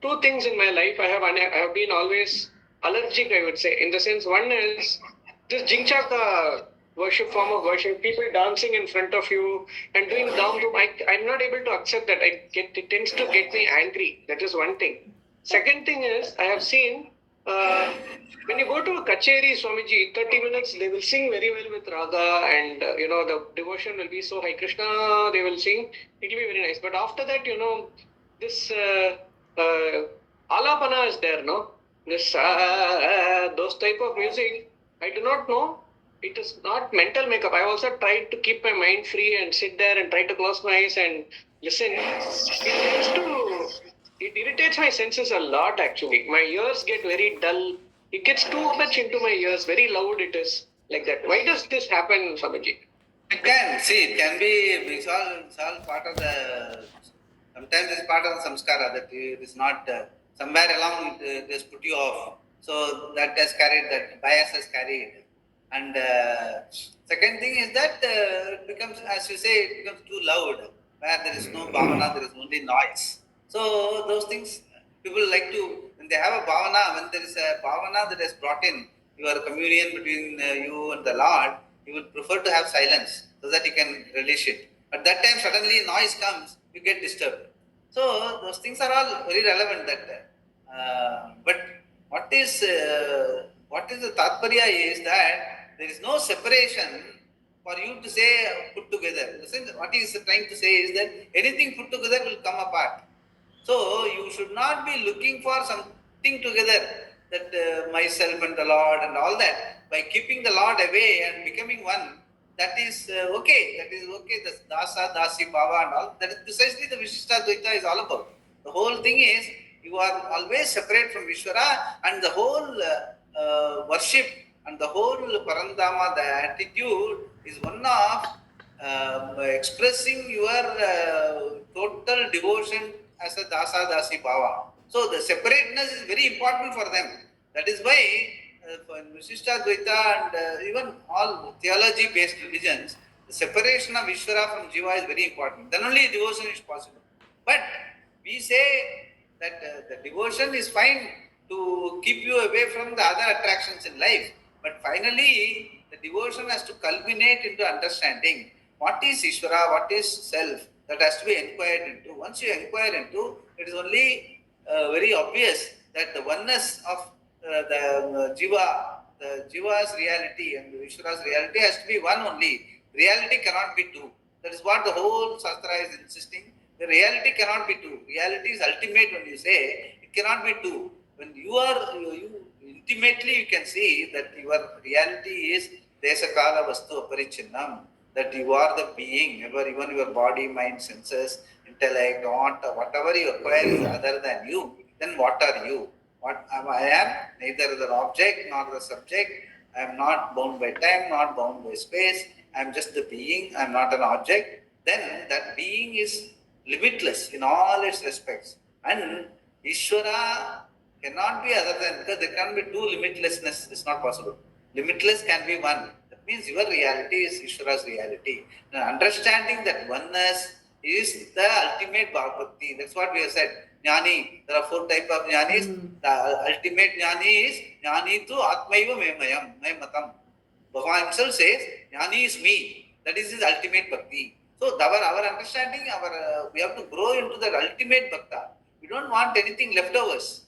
two things in my life. I have been always allergic, I would say, in the sense, one is this Jingchaka worship, form of worship, people dancing in front of you and doing Dham Dhum. I'm not able to accept that. It tends to get me angry. That is one thing. Second thing is, I have seen, when you go to a Kacheri, Swamiji, 30 minutes, they will sing very well with Radha and, the devotion will be so high. Krishna, they will sing. It will be very nice. But after that, this Alapana is there, no? This, those type of music, I do not know. It is not mental makeup. I also tried to keep my mind free and sit there and try to close my eyes and listen. It irritates my senses a lot, actually. My ears get very dull. It gets too much into my ears. Very loud it is, like that. Why does this happen, Swamiji? It can be, it's all part of the, sometimes it's part of the samskara, that it is not, somewhere along it has put you off. So that has carried, that bias has carried. And second thing is that it becomes, as you say, it becomes too loud, where there is no bhavana, there is only noise. So those things, people like to, when they have a bhavana, when there is a bhavana that is brought in, your communion between you and the Lord, you would prefer to have silence so that you can relish it. At that time, suddenly noise comes, you get disturbed. So those things are all very relevant. But what is what is the tatparya is that there is no separation for you to say put together. What he is trying to say is that anything put together will come apart. So you should not be looking for something together, that myself and the Lord and all that. By keeping the Lord away and becoming one, that is okay. That is okay. The dasa, dasi, bhava and all. That is precisely the Vishishta Dvaita is all about. The whole thing is you are always separate from Vishwara, and the whole worship and the whole Parandama, the attitude is one of expressing your total devotion as a dasa dasi bhava. So the separateness is very important for them. That is why for Vishishta Dvaita and even all theology based religions, the separation of Ishvara from Jiva is very important. Then only devotion is possible. But we say that the devotion is fine to keep you away from the other attractions in life. But finally, the devotion has to culminate into understanding what is Ishvara, what is self. That has to be inquired into. Once you inquire into, it is only very obvious that the oneness of the Jiva's reality and the Ishvara's reality has to be one only. Reality cannot be two. That is what the whole Shastra is insisting. The reality cannot be two. Reality is ultimate when you say it cannot be two. When you intimately you can see that your reality is Desakala Vastu Aparichinnam, that you are the being, even your body, mind, senses, intellect, whatever you acquire is other than you, then what are you? What I am neither the object nor the subject. I am not bound by time, not bound by space. I am just the being, I am not an object. Then that being is limitless in all its respects. And Ishvara cannot be other than, because there can be two limitlessness, it's not possible. Limitless can be one. That means your reality is Ishvara's reality. And understanding that oneness is the ultimate bhakti. That's what we have said. Jnani, there are 4 types of jnanis. The ultimate jnani is jnani tu atmaiva memayam, matam. Bhagavan himself says, jnani is me. That is his ultimate bhakti. So our understanding, we have to grow into that ultimate bhakta. We don't want anything leftovers.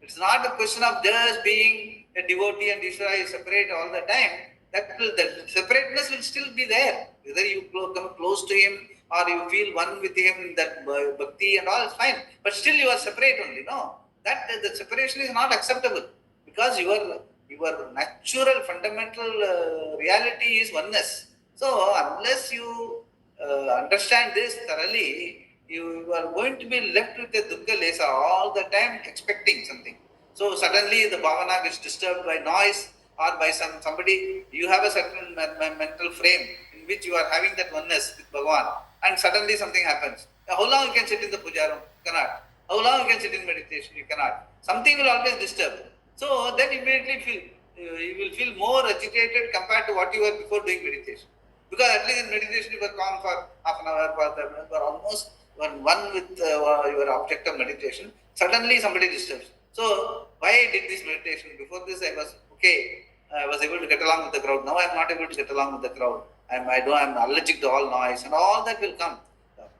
It's not a question of just being a devotee and Ishvara is separate all the time. The separateness will still be there. Whether you come close to him or you feel one with him in that bhakti and all, is fine. But still you are separate only. No, that the separation is not acceptable, because your natural fundamental reality is oneness. So unless you understand this thoroughly, you are going to be left with a dukkha lesa all the time, expecting something. So suddenly the bhavana gets disturbed by noise or by somebody. You have a certain mental frame in which you are having that oneness with Bhagavan, and suddenly something happens. How long you can sit in the puja room? You cannot. How long you can sit in meditation? You cannot. Something will always disturb. So then immediately you will feel more agitated compared to what you were before doing meditation. Because at least in meditation you were calm for half an hour, you were almost one with your object of meditation. Suddenly somebody disturbs. So why I did this meditation? Before this I was okay. I was able to get along with the crowd. Now I am not able to get along with the crowd. I am allergic to all noise, and all that will come.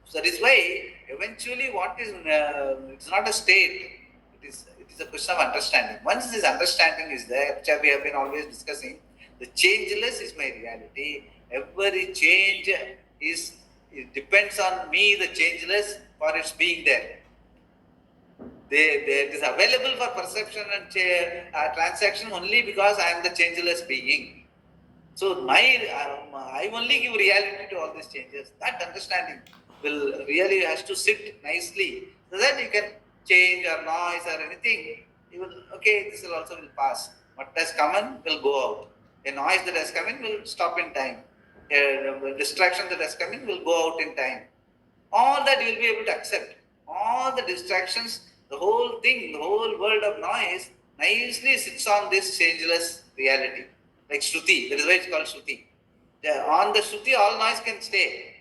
So that is why eventually what is it's not a state. It is a question of understanding. Once this understanding is there, which we have been always discussing, the changeless is my reality. Every change it depends on me, the changeless, for its being there. It is available for perception and transaction only because I am the changeless being. So I only give reality to all these changes. That understanding will really has to sit nicely, so that you can change or noise or anything. You will, okay, this will also pass. What has come in will go out. A noise that has come in will stop in time. A distraction that has come in will go out in time. All that you will be able to accept. All the distractions, the whole thing, the whole world of noise nicely sits on this changeless reality. Like Shruti, that is why it's called Shruti. On the Shruti, all noise can stay.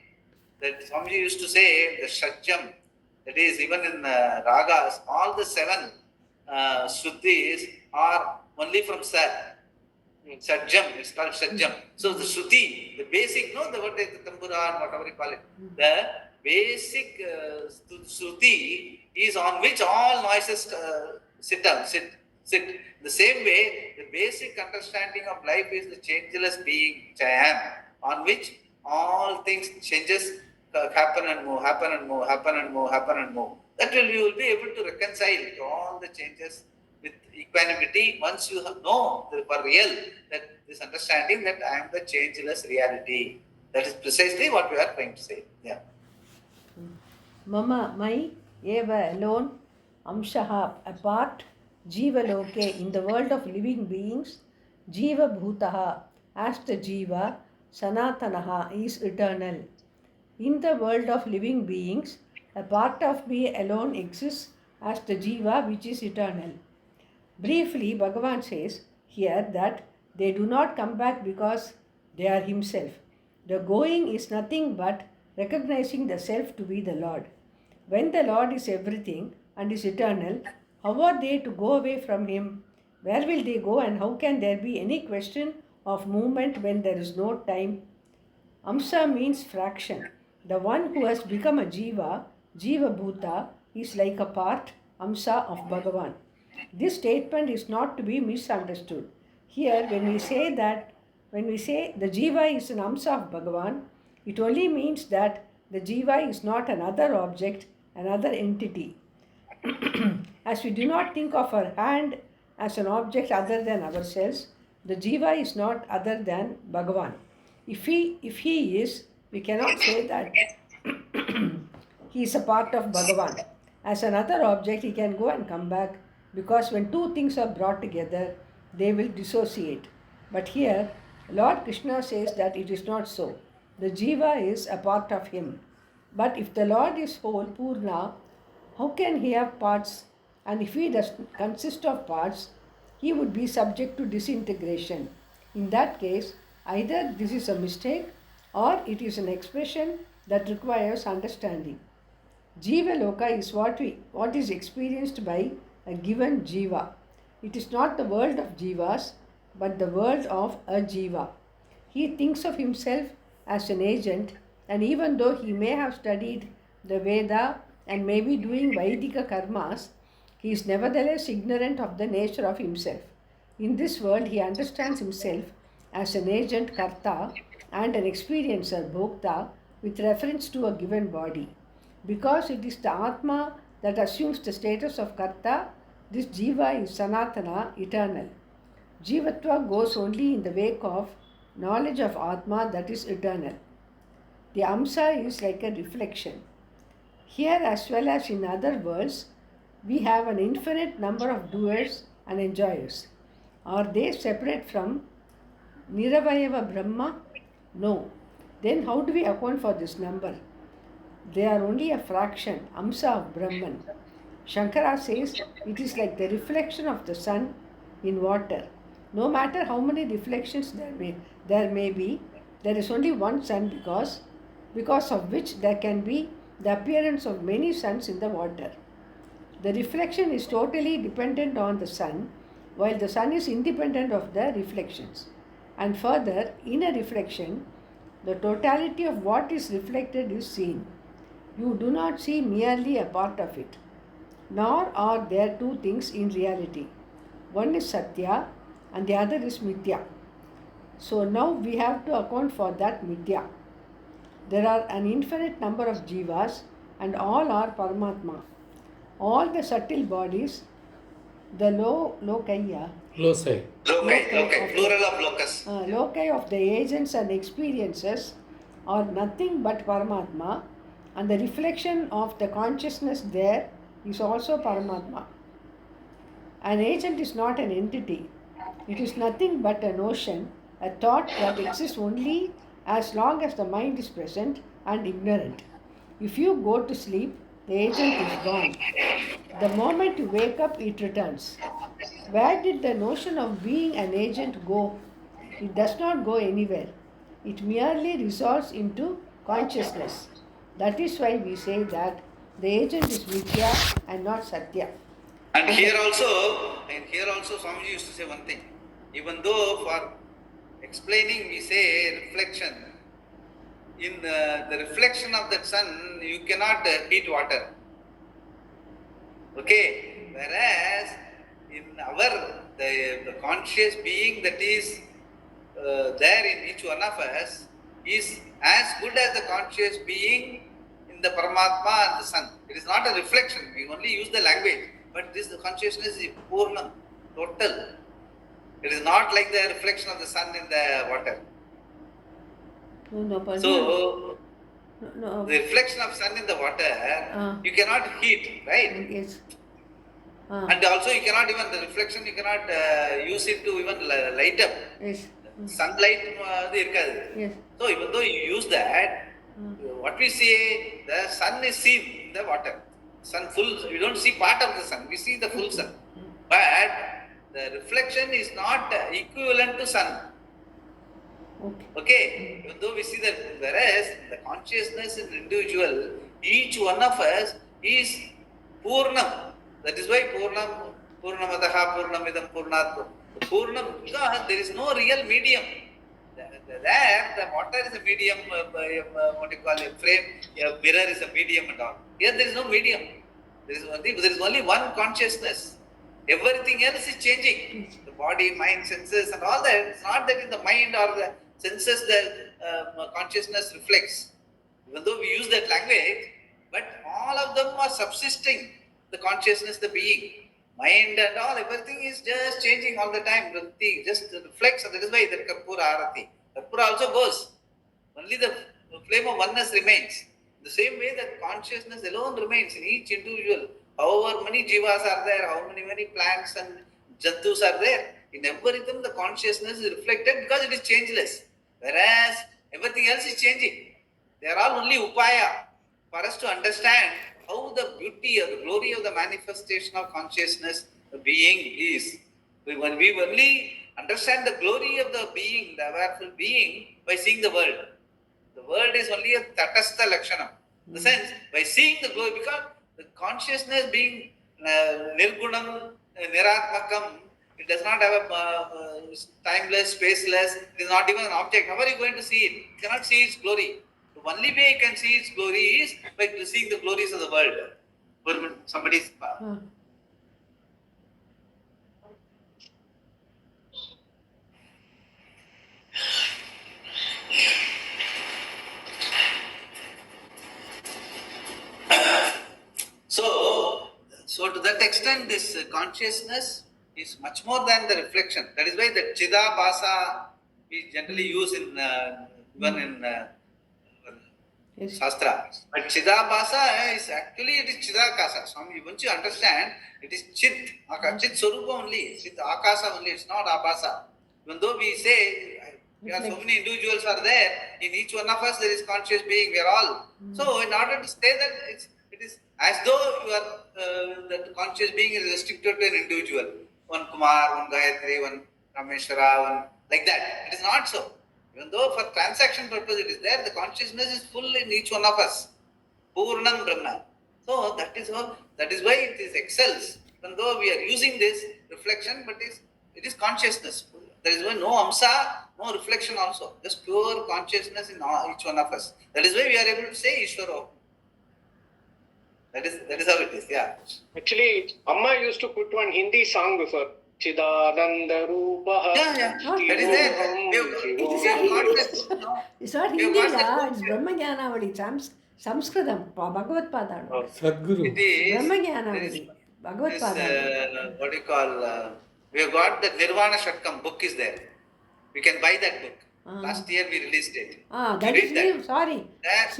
That Swamiji used to say, the Shajjam, that is even in Ragas, all the 7 Shrutis are only from Sat. Sajjam, it's called Sajjam. So the Shruti, the basic, the what is the Tambura, whatever you call it, the basic Shruti is on which all noises sit. Sit. The same way, the basic understanding of life is the changeless being which I am, on which all things changes happen and move, happen and move, happen and move, happen and move. That will you will be able to reconcile to all the changes with equanimity once you know for real that this understanding that I am the changeless reality. That is precisely what we are trying to say. Yeah. Mama, my, eva, alone, amshaha, apart, jiva loke, in the world of living beings, jiva bhutaha, as the jiva, sanatanaha, is eternal. In the world of living beings, a part of me alone exists as the jiva which is eternal. Briefly, Bhagavan says here that they do not come back because they are himself. The going is nothing but recognizing the self to be the Lord. When the Lord is everything and is eternal, how are they to go away from him? Where will they go, and how can there be any question of movement when there is no time? Amsa means fraction. The one who has become a jiva, jiva bhuta, is like a part, amsa, of Bhagavan. This statement is not to be misunderstood. Here, when we say the jiva is an amsa of Bhagavan, it only means that the jiva is not another object, another entity. As we do not think of our hand as an object other than ourselves, the jiva is not other than Bhagavan. If he is, we cannot say that he is a part of Bhagavan. As another object, he can go and come back, because when two things are brought together, they will dissociate. But here, Lord Krishna says that it is not so. The jiva is a part of him. But if the Lord is whole, Purna, how can he have parts? And if he does consist of parts, he would be subject to disintegration. In that case, either this is a mistake or it is an expression that requires understanding. Jiva Loka is what is experienced by a given jiva. It is not the world of jivas, but the world of a jiva. He thinks of himself as an agent, and even though he may have studied the Veda and may be doing Vaidika karmas, he is nevertheless ignorant of the nature of himself. In this world, he understands himself as an agent karta and an experiencer bhokta with reference to a given body. Because it is the Atma that assumes the status of karta, this jiva is sanatana, eternal. Jivatva goes only in the wake of knowledge of Atma, that is eternal. The amsa is like a reflection. Here, as well as in other worlds, we have an infinite number of doers and enjoyers. Are they separate from Niravayava Brahma? No. Then how do we account for this number? They are only a fraction, amsa of Brahman. Shankara says it is like the reflection of the sun in water. No matter how many reflections there may be, there is only one sun because of which there can be the appearance of many suns in the water. The reflection is totally dependent on the sun, while the sun is independent of the reflections. And further, in a reflection, the totality of what is reflected is seen. You do not see merely a part of it. Nor are there two things in reality. One is Satya and the other is Mithya. So now we have to account for that Mithya. There are an infinite number of jivas and all are Paramatma. All the subtle bodies, the lokaya, Loci. Loci, plural of locus. Loci of the agents and experiences are nothing but Paramatma, and the reflection of the consciousness there is also Paramatma. An agent is not an entity. It is nothing but a notion, a thought that exists only as long as the mind is present and ignorant. If you go to sleep, the agent is gone. The moment you wake up, it returns. Where did the notion of being an agent go? It does not go anywhere. It merely resolves into consciousness. That is why we say that the agent is Mithya and not Satya. And here also, Swamiji used to say one thing. Even though for explaining we say reflection, in the reflection of that sun, you cannot heat water. Okay? Whereas in our the conscious being that is there in each one of us is as good as the conscious being in the Paramatma and the Sun. It is not a reflection. We only use the language, but this the consciousness is Purna, total. It is not like the reflection of the sun in the water. No, but So no. the reflection of sun in the water, you cannot heat, right? Yes. And also you cannot even, the reflection you cannot use it to even light up. Yes. Sunlight Yes. So even though you use that, what we say, the sun is seen in the water. Sun full, we don't see part of the sun, we see the full sun. But the reflection is not equivalent to sun. Okay? Even though we see that, whereas the consciousness in individual, each one of us is Purnam. That is why Purnamadaha, Purnamidam, Purnat. Purnam, because there is no real medium. There, the water is a medium, what you call a frame, a mirror is a medium and all. Here there is no medium. There is only one consciousness. Everything else is changing. The body, mind, senses and all that. It's not that in the mind or the senses the consciousness reflects. Even though we use that language, but all of them are subsisting. The consciousness, the being, mind and all, everything is just changing all the time. Just reflects, and that is why the Karpura Arati. Karpura also goes. Only the flame of oneness remains. The same way that consciousness alone remains in each individual. However many jivas are there, how many plants and jantus are there, in everything the consciousness is reflected because it is changeless. Whereas everything else is changing. They are all only upaya for us to understand how the beauty or the glory of the manifestation of consciousness, the being is. When we only understand the glory of the being, the awareful being, by seeing the world. The world is only a tatastha lakshanam. In the sense, by seeing the glory, because the consciousness being nirgunam, niratmakam, it does not have a timeless, spaceless, it is not even an object. How are you going to see it? You cannot see its glory. The only way you can see its glory is by seeing the glories of the world. Somebody's. So to that extent, this consciousness is much more than the reflection. That is why the Chidabhasa we generally use in even in Shastra. But Chidabhasa is actually, it is Chidakasa. Swami, once you understand, it is Chit, Chit Swarupa only, Chit Akasa only, it's not Abhasa. Even though we say, because so many individuals are there, in each one of us there is conscious being, we are all. So in order to say that it is as though you are, that conscious being is restricted to an individual. One Kumar, one Gayatri, one Ramesvara, one like that. It is not so. Even though for transaction purpose it is there, the consciousness is full in each one of us. Purnam Brahma. So that is why it is excels. Even though we are using this reflection, but it is consciousness. There is no amsa, no reflection also. Just pure consciousness in each one of us. That is why we are able to say Ishvaro. That is how it is, yeah. Actually, Amma used to put one Hindi song before. Chidananda Rupaha. Yeah. That is there. It's not Hindi, it's Brahmagyanavali, Sanskritam, Bhagavad Pada. Sadguru. It is. Brahmagyanavali, Bhagavad Pada. What do you call? We have got the Nirvana Shatkam book is there. We can buy that book. Last year we released it. That is new, sorry. That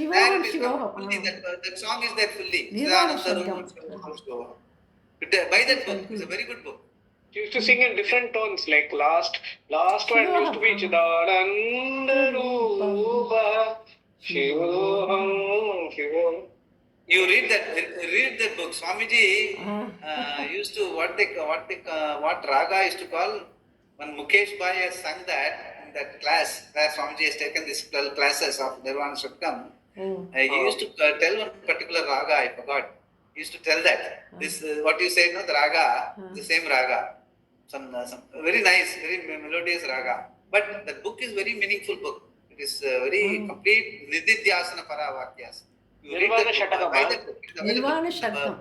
song is there fully. Nirvana Shatkam. Buy that book. It's a very good book. She used to sing in different tones, like last one used to be Chidananda Rupa Shivoham Shivoham. You read that book. Swamiji used to what raga used to call, when Mukesh Bhai has sung that class where Swamiji has taken these 12 classes of Nirvana Shatkam. He used to tell one particular raga, I forgot. He used to tell that this what you said, no, the raga, the same raga, some very nice, very melodious raga. But the book is very meaningful book. It is very complete Nididhyasana Paravakyas. Nirvana Shatkam. Nirvana Shatkam.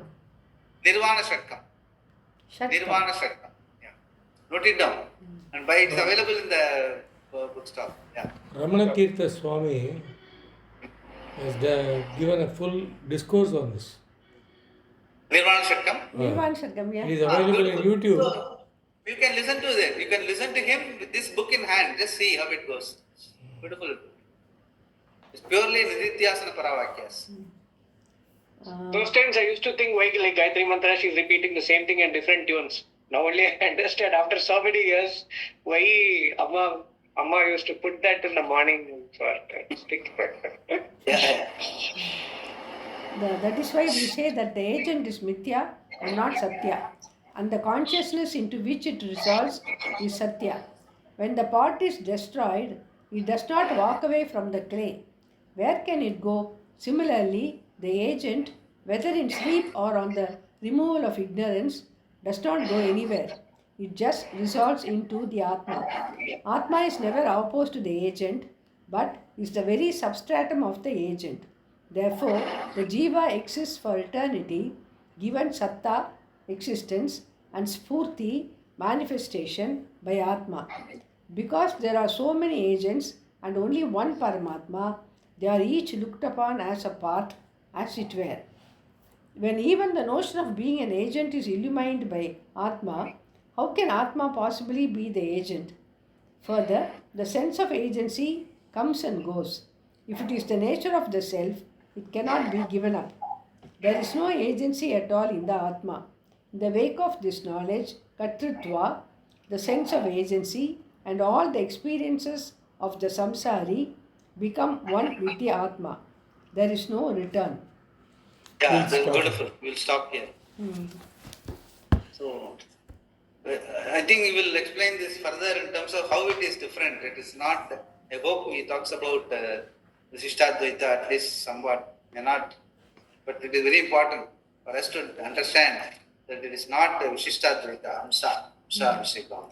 Nirvana Shatkam. Shatkam. Nirvana Shatkam. Yeah. Note it down. And buy it is available in the bookstall. Yeah. Ramana Tirtha Swami has given a full discourse on this. Nirvana Shatkam. Nirvana Shatkam, It is yeah. available in YouTube. So, you can listen to that. You can listen to him with this book in hand. Just see how it goes. Beautiful. It's purely Nidhyasana Paravakyas. Those times I used to think why like Gayatri Mantra she's repeating the same thing in different tunes. Now only I understand after so many years why Amma used to put that in the morning for stick. Yeah. That is why we say that the agent is mithya and not satya, and the consciousness into which it resolves is satya. When the pot is destroyed, it does not walk away from the clay. Where can it go? Similarly, the agent, whether in sleep or on the removal of ignorance, does not go anywhere. It just resolves into the Atma. Atma is never opposed to the agent, but is the very substratum of the agent. Therefore, the Jiva exists for eternity, given Satta, existence, and Spurti, manifestation, by Atma. Because there are so many agents and only one Paramatma, they are each looked upon as a part, as it were. When even the notion of being an agent is illumined by Atma, how can Atma possibly be the agent? Further, the sense of agency comes and goes. If it is the nature of the self, it cannot be given up. There is no agency at all in the Atma. In the wake of this knowledge, Kartrutva, the sense of agency, and all the experiences of the samsari become one with the Atma. There is no return. Yeah, that's beautiful. We'll stop here. So, I think we will explain this further in terms of how it is different. It is not, I hope he talks about Vishishtadvaita at least somewhat, may not, but it is very important for us to understand that it is not Vishishtadvaita, Amsa Vishikam.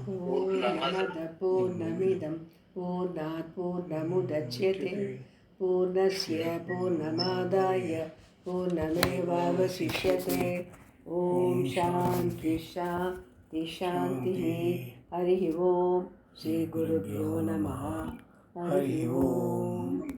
Purnamada Purnamidam Purnat Purnamudachyate Purnasya Purnamadaya Purnamevavasishyate Om Shanti Shanti Shanti Harihi Om Shri Gurubhyo Namaha Harihi Om.